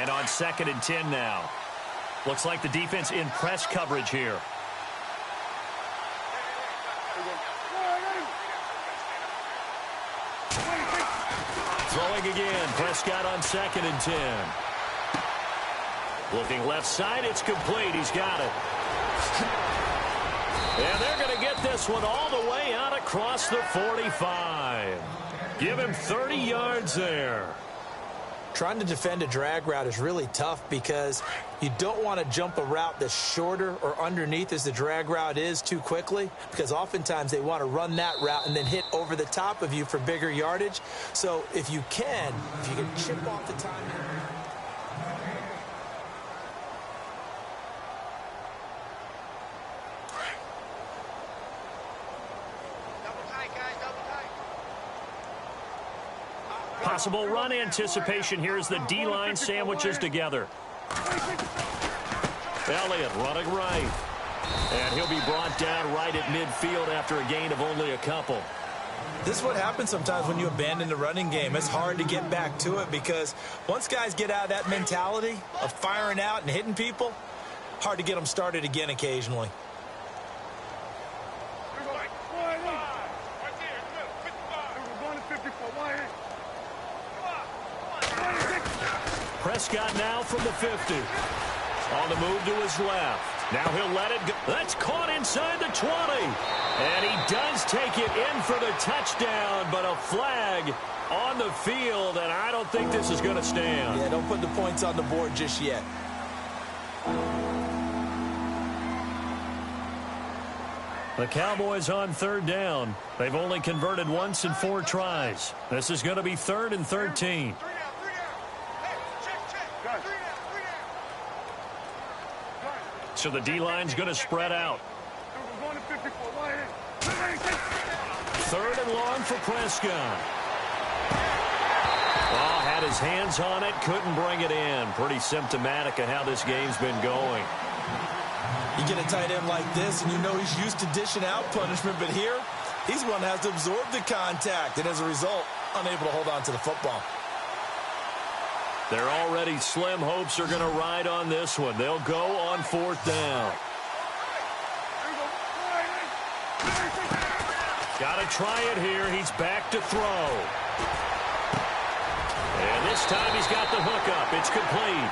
And on 2nd and 10 now. Looks like the defense in press coverage here. Throwing again. Prescott on 2nd and 10. Looking left side. It's complete. He's got it. And they're going to get this one all the way out across the 45. Give him 30 yards there. Trying to defend a drag route is really tough because you don't want to jump a route that's shorter or underneath as the drag route is too quickly, because oftentimes they want to run that route and then hit over the top of you for bigger yardage. So if you can chip off the time. Possible run anticipation here as the D-line sandwiches together. Elliott running right. And he'll be brought down right at midfield after a gain of only a couple. This is what happens sometimes when you abandon the running game. It's hard to get back to it because once guys get out of that mentality of firing out and hitting people, hard to get them started again occasionally. Prescott now from the 50. On the move to his left. Now he'll let it go. That's caught inside the 20. And he does take it in for the touchdown, but a flag on the field, and I don't think this is going to stand. Yeah, don't put the points on the board just yet. The Cowboys on 3rd down. They've only converted once in 4 tries. This is going to be 3rd and 13. So the D-line's going to spread out. 3rd and long for Prescott. Oh, had his hands on it, couldn't bring it in. Pretty symptomatic of how this game's been going. You get a tight end like this, and you know he's used to dishing out punishment, but here, he's one that has to absorb the contact, and as a result, unable to hold on to the football. Their already slim hopes are going to ride on this one. They'll go on 4th down. Got to try it here. He's back to throw. And this time he's got the hookup. It's complete.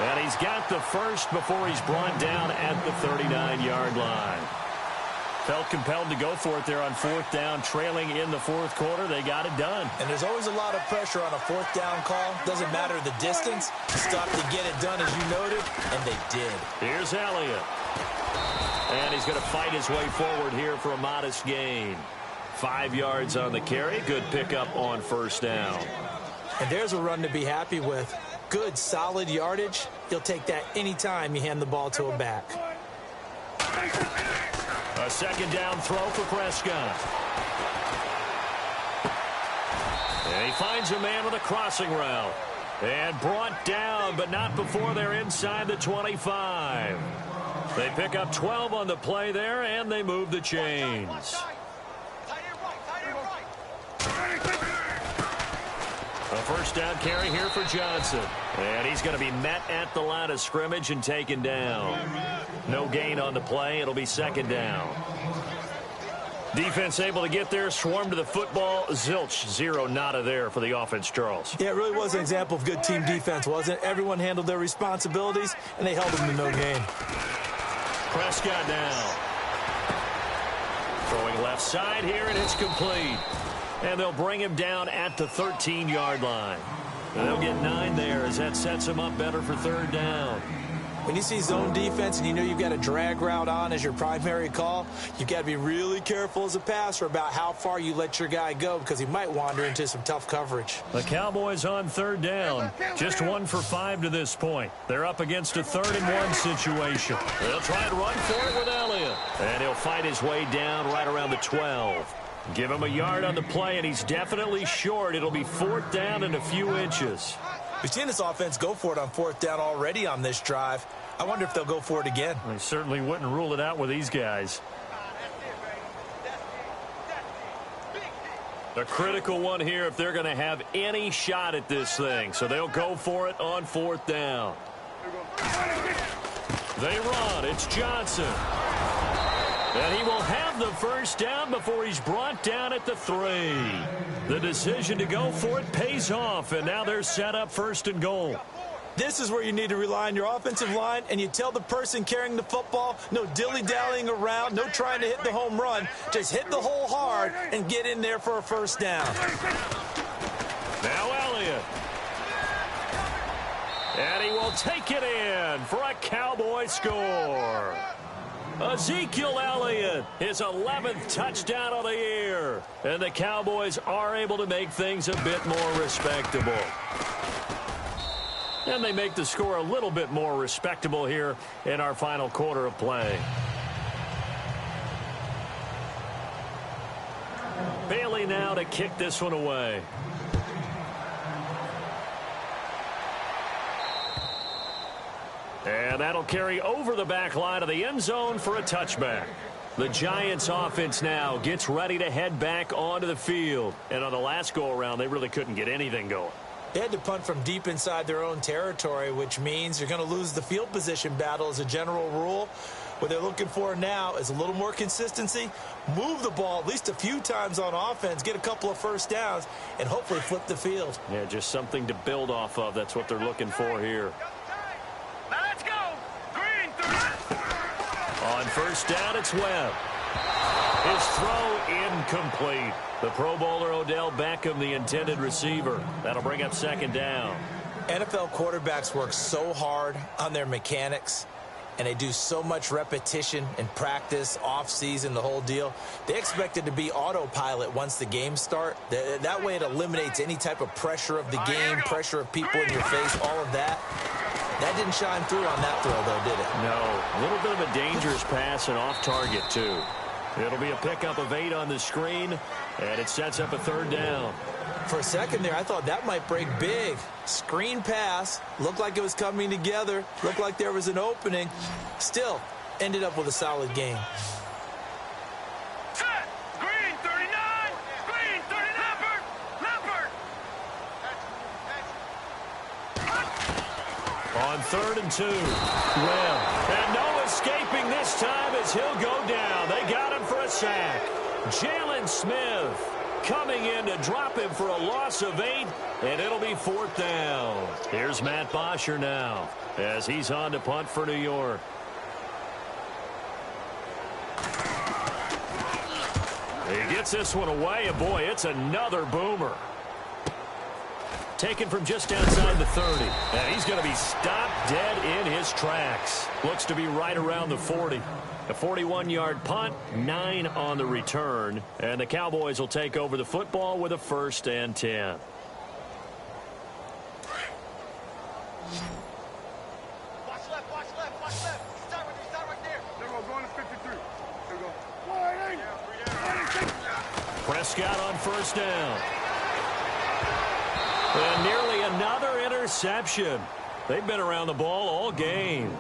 And he's got the first before he's brought down at the 39-yard line. Felt compelled to go for it there on 4th down, trailing in the 4th quarter. They got it done. And there's always a lot of pressure on a 4th down call. Doesn't matter the distance. Stop to get it done, as you noted, and they did. Here's Elliott. And he's going to fight his way forward here for a modest gain. 5 yards on the carry. Good pickup on 1st down. And there's a run to be happy with. Good, solid yardage. You'll take that anytime you hand the ball to a back. A 2nd down throw for Prescott. And he finds a man with a crossing route. And brought down, but not before they're inside the 25. They pick up 12 on the play there, and they move the chains. A first down carry here for Johnson. And he's going to be met at the line of scrimmage and taken down. No gain on the play. It'll be second down. Defense able to get there, swarm to the football. Zilch, zero, nada there for the offense, Charles. Yeah, it really was an example of good team defense, wasn't it? Everyone handled their responsibilities, and they held them to no gain. Prescott now. Throwing left side here, and it's complete. And they'll bring him down at the 13-yard line. And they'll get 9 there as that sets him up better for third down. When you see zone defense and you know you've got a drag route on as your primary call, you've got to be really careful as a passer about how far you let your guy go because he might wander into some tough coverage. The Cowboys on third down. Just 1 for 5 to this point. They're up against a 3rd-and-1 situation. They'll try and run for it with Elliott. And he'll fight his way down right around the 12. Give him a yard on the play, and he's definitely short. It'll be 4th down and a few inches. We've seen this offense go for it on 4th down already on this drive. I wonder if they'll go for it again. They certainly wouldn't rule it out with these guys. A critical one here if they're going to have any shot at this thing. So they'll go for it on 4th down. They run. It's Johnson. And he will have the first down before he's brought down at the 3. The decision to go for it pays off, and now they're set up 1st and goal. This is where you need to rely on your offensive line, and you tell the person carrying the football, no dilly-dallying around, no trying to hit the home run. Just hit the hole hard and get in there for a first down. Now Elliott. And he will take it in for a Cowboy score. Ezekiel Elliott, his 11th touchdown of the year. And the Cowboys are able to make things a bit more respectable. And they make the score a little bit more respectable here in our final quarter of play. Bailey now to kick this one away. And that'll carry over the back line of the end zone for a touchback. The Giants offense now gets ready to head back onto the field. And on the last go-around, they really couldn't get anything going. They had to punt from deep inside their own territory, which means you're going to lose the field position battle as a general rule. What they're looking for now is a little more consistency, move the ball at least a few times on offense, get a couple of first downs, and hopefully flip the field. Yeah, just something to build off of. That's what they're looking for here. Now let's go. Green 3. On first down, it's Webb. His throw incomplete. The Pro Bowler Odell Beckham, the intended receiver. That'll bring up second down. NFL quarterbacks work so hard on their mechanics, and they do so much repetition and practice, off-season, the whole deal. They expect it to be autopilot once the games start. That way it eliminates any type of pressure of the game, pressure of people in your face, all of that. That didn't shine through on that throw, though, did it? No. A little bit of a dangerous pass and off target, too. It'll be a pickup of 8 on the screen, and it sets up a third down. For a second there, I thought that might break big. Screen pass, looked like it was coming together, looked like there was an opening. Still, ended up with a solid game. Set. Green 39. Green 30. Leopard. On 3rd and 2. Well, and no escaping this time as he'll go down. They got him for a sack. Jalen Smith coming in to drop him for a loss of 8, and it'll be 4th down. Here's Matt Bosher now as he's on to punt for New York. He gets this one away, and boy, it's another boomer. Taken from just outside the 30. And he's going to be stopped dead in his tracks. Looks to be right around the 40. A 41-yard punt, 9 on the return. And the Cowboys will take over the football with a 1st and 10. Watch left. Start right there. There go, going to 53. There go. Prescott on 1st down. And nearly another interception. They've been around the ball all game.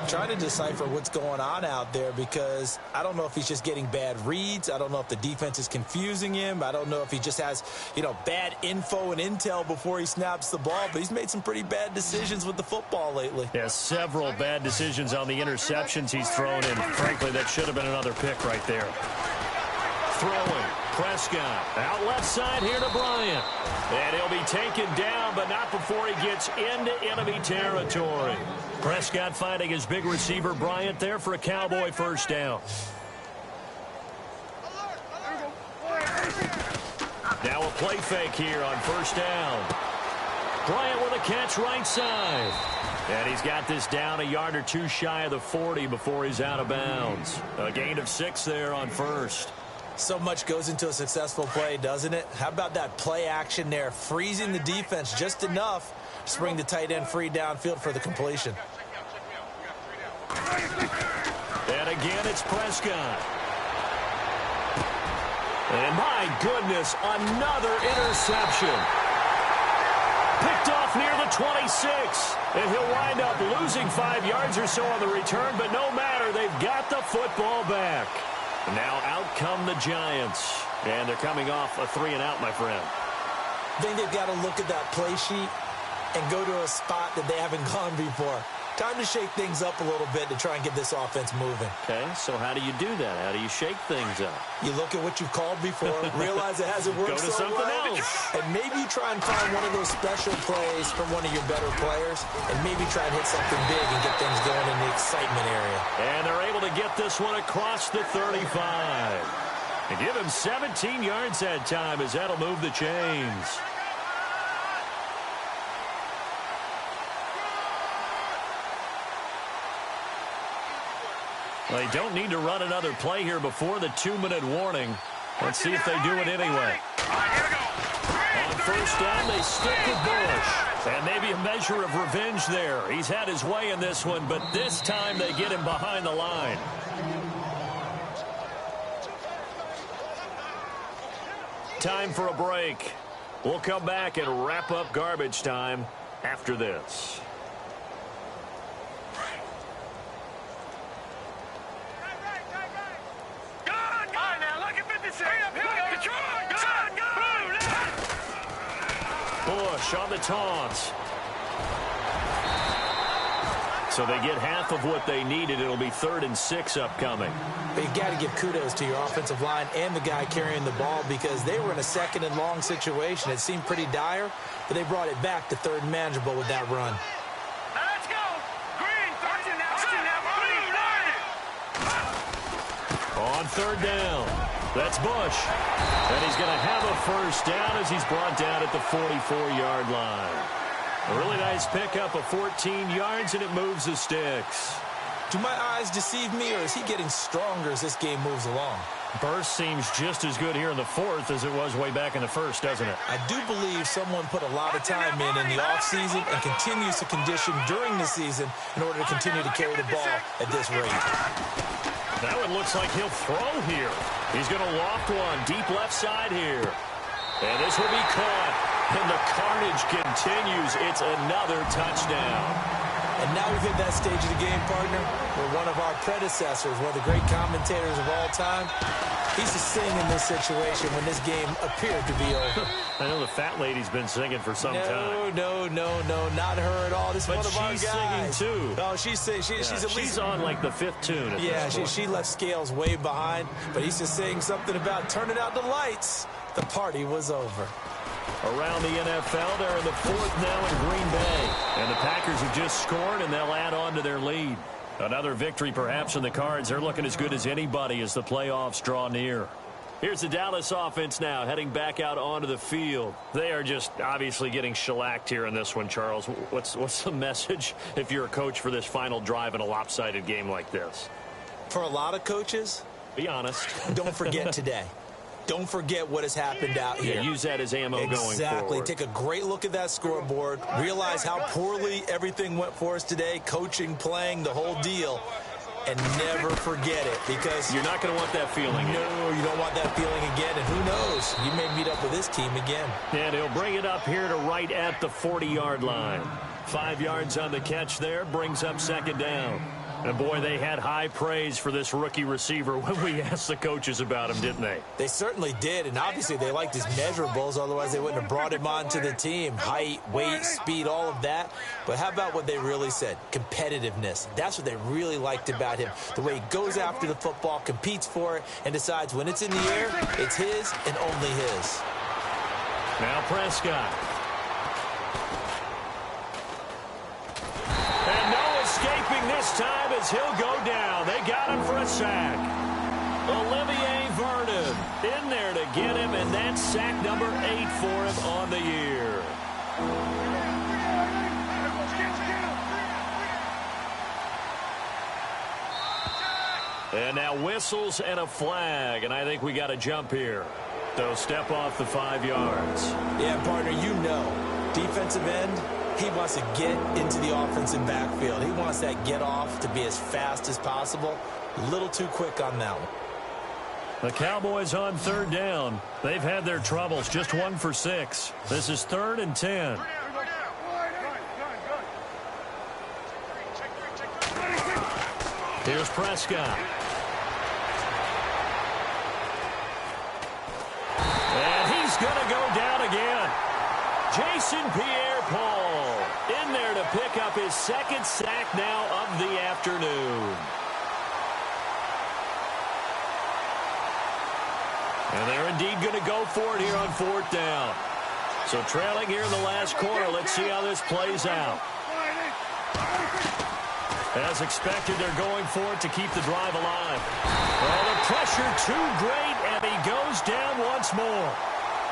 trying to decipher what's going on out there because I don't know if he's just getting bad reads. I don't know if the defense is confusing him. I don't know if he just has, bad info and intel before he snaps the ball. But he's made some pretty bad decisions with the football lately. Yeah, several bad decisions on the interceptions he's thrown in. Frankly, that should have been another pick right there. Throwing. Prescott out left side here to Bryant. And he'll be taken down, but not before he gets into enemy territory. Prescott finding his big receiver Bryant there for a Cowboy first down. Now a play fake here on first down. Bryant with a catch right side. And he's got this down a yard or two shy of the 40 before he's out of bounds. A gain of 6 there on first. So much goes into a successful play, doesn't it? How about that play action there, freezing the defense just enough to bring the tight end free downfield for the completion. And again, it's Prescott. And my goodness, another interception. Picked off near the 26. And he'll wind up losing 5 yards or so on the return, but no matter, they've got the football back. Now out come the Giants. And they're coming off a 3-and-out, my friend. I think they've got to look at that play sheet and go to a spot that they haven't gone before. Time to shake things up a little bit to try and get this offense moving. Okay, so how do you do that? How do you shake things up? You look at what you've called before, realize it hasn't worked Go to something else. And maybe you try and find one of those special plays from one of your better players, and maybe try and hit something big and get things going in the excitement area. And they're able to get this one across the 35. And give him 17 yards that time as that'll move the chains. Well, they don't need to run another play here before the 2-minute warning. Let's see if they do it anyway. On first down, they stick with Bush. And maybe a measure of revenge there. He's had his way in this one, but this time they get him behind the line. Time for a break. We'll come back and wrap up garbage time after this. Bush on the taunts. So they get half of what they needed. It'll be 3rd and 6 upcoming. But you've got to give kudos to your offensive line and the guy carrying the ball because they were in a 2nd and long situation. It seemed pretty dire, but they brought it back to 3rd and manageable with that run. Let's go. Green, On 3rd down, that's Bush. And he's going to have a first down as he's brought down at the 44-yard line. A really nice pickup of 14 yards, and it moves the sticks. Do my eyes deceive me, or is he getting stronger as this game moves along? Burst seems just as good here in the 4th as it was way back in the 1st, doesn't it? I do believe someone put a lot of time in the offseason and continues to condition during the season in order to continue to carry the ball at this rate. That one looks like he'll throw here. He's going to loft one deep left side here. And this will be caught. And the carnage continues. It's another touchdown. And now we've hit that stage of the game, partner, where one of our predecessors, one of the great commentators of all time, he's to sing in this situation when this game appeared to be over. I know the fat lady's been singing for some time. No, not her at all. This is one of our guys. But she's singing, too. Oh, she's at least... She's on, like, the 5th tune at yeah, this point. she left Scales way behind, but he's just saying something about turning out the lights. The party was over. Around the NFL, they're in the 4th now in Green Bay. And the Packers have just scored, and they'll add on to their lead. Another victory perhaps in the cards. They're looking as good as anybody as the playoffs draw near. Here's the Dallas offense now heading back out onto the field. They are just obviously getting shellacked here in this one, Charles. What's the message if you're a coach for this final drive in a lopsided game like this? For a lot of coaches, be honest. Don't forget today. Don't forget what has happened out here. Yeah, use that as ammo going forward. Exactly. Take a great look at that scoreboard. Realize how poorly everything went for us today. Coaching, playing, the whole deal. And never forget it because... You're not going to want that feeling. No, you don't want that feeling again. And who knows? You may meet up with this team again. And he'll bring it up here to right at the 40-yard line. 5 yards on the catch there. Brings up 2nd down. And, boy, they had high praise for this rookie receiver when we asked the coaches about him, didn't they? They certainly did, and obviously they liked his measurables. Otherwise, they wouldn't have brought him onto the team. Height, weight, speed, all of that. But how about what they really said? Competitiveness. That's what they really liked about him. The way he goes after the football, competes for it, and decides when it's in the air, it's his and only his. Now Prescott. And no escaping this time as he'll go down. They got him for a sack. Olivier Vernon in there to get him, and that's sack number 8 for him on the year. And now whistles and a flag, and I think we got a jump here. So step off the 5 yards. Yeah, partner, you know, defensive end, he wants to get into the offensive backfield. He wants that get off to be as fast as possible. A little too quick on that one. The Cowboys on 3rd down. They've had their troubles, just 1 for 6. This is 3rd and 10. Here's Prescott. And he's going to go down again. Jason Pierre-Paul in there to pick up his 2nd sack now of the afternoon. And they're indeed going to go for it here on 4th down. So trailing here in the last quarter, let's see how this plays out. As expected, they're going for it to keep the drive alive. Well, the pressure too great, and he goes down once more.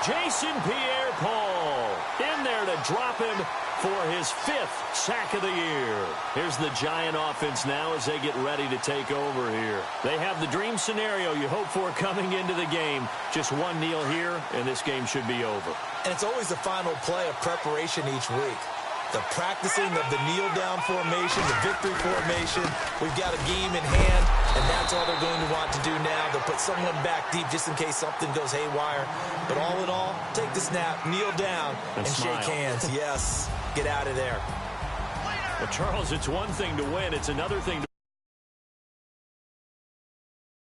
Jason Pierre-Paul in there to drop him for his 5th sack of the year. Here's the Giant offense now as they get ready to take over here. They have the dream scenario you hope for coming into the game. Just one kneel here, and this game should be over. And it's always the final play of preparation each week. The practicing of the kneel-down formation, the victory formation. We've got a game in hand, and that's all they're going to want to do now. They'll put someone back deep just in case something goes haywire. But all in all, take the snap, kneel down, and shake hands. Yes, get out of there. Well, Charles, it's one thing to win. It's another thing to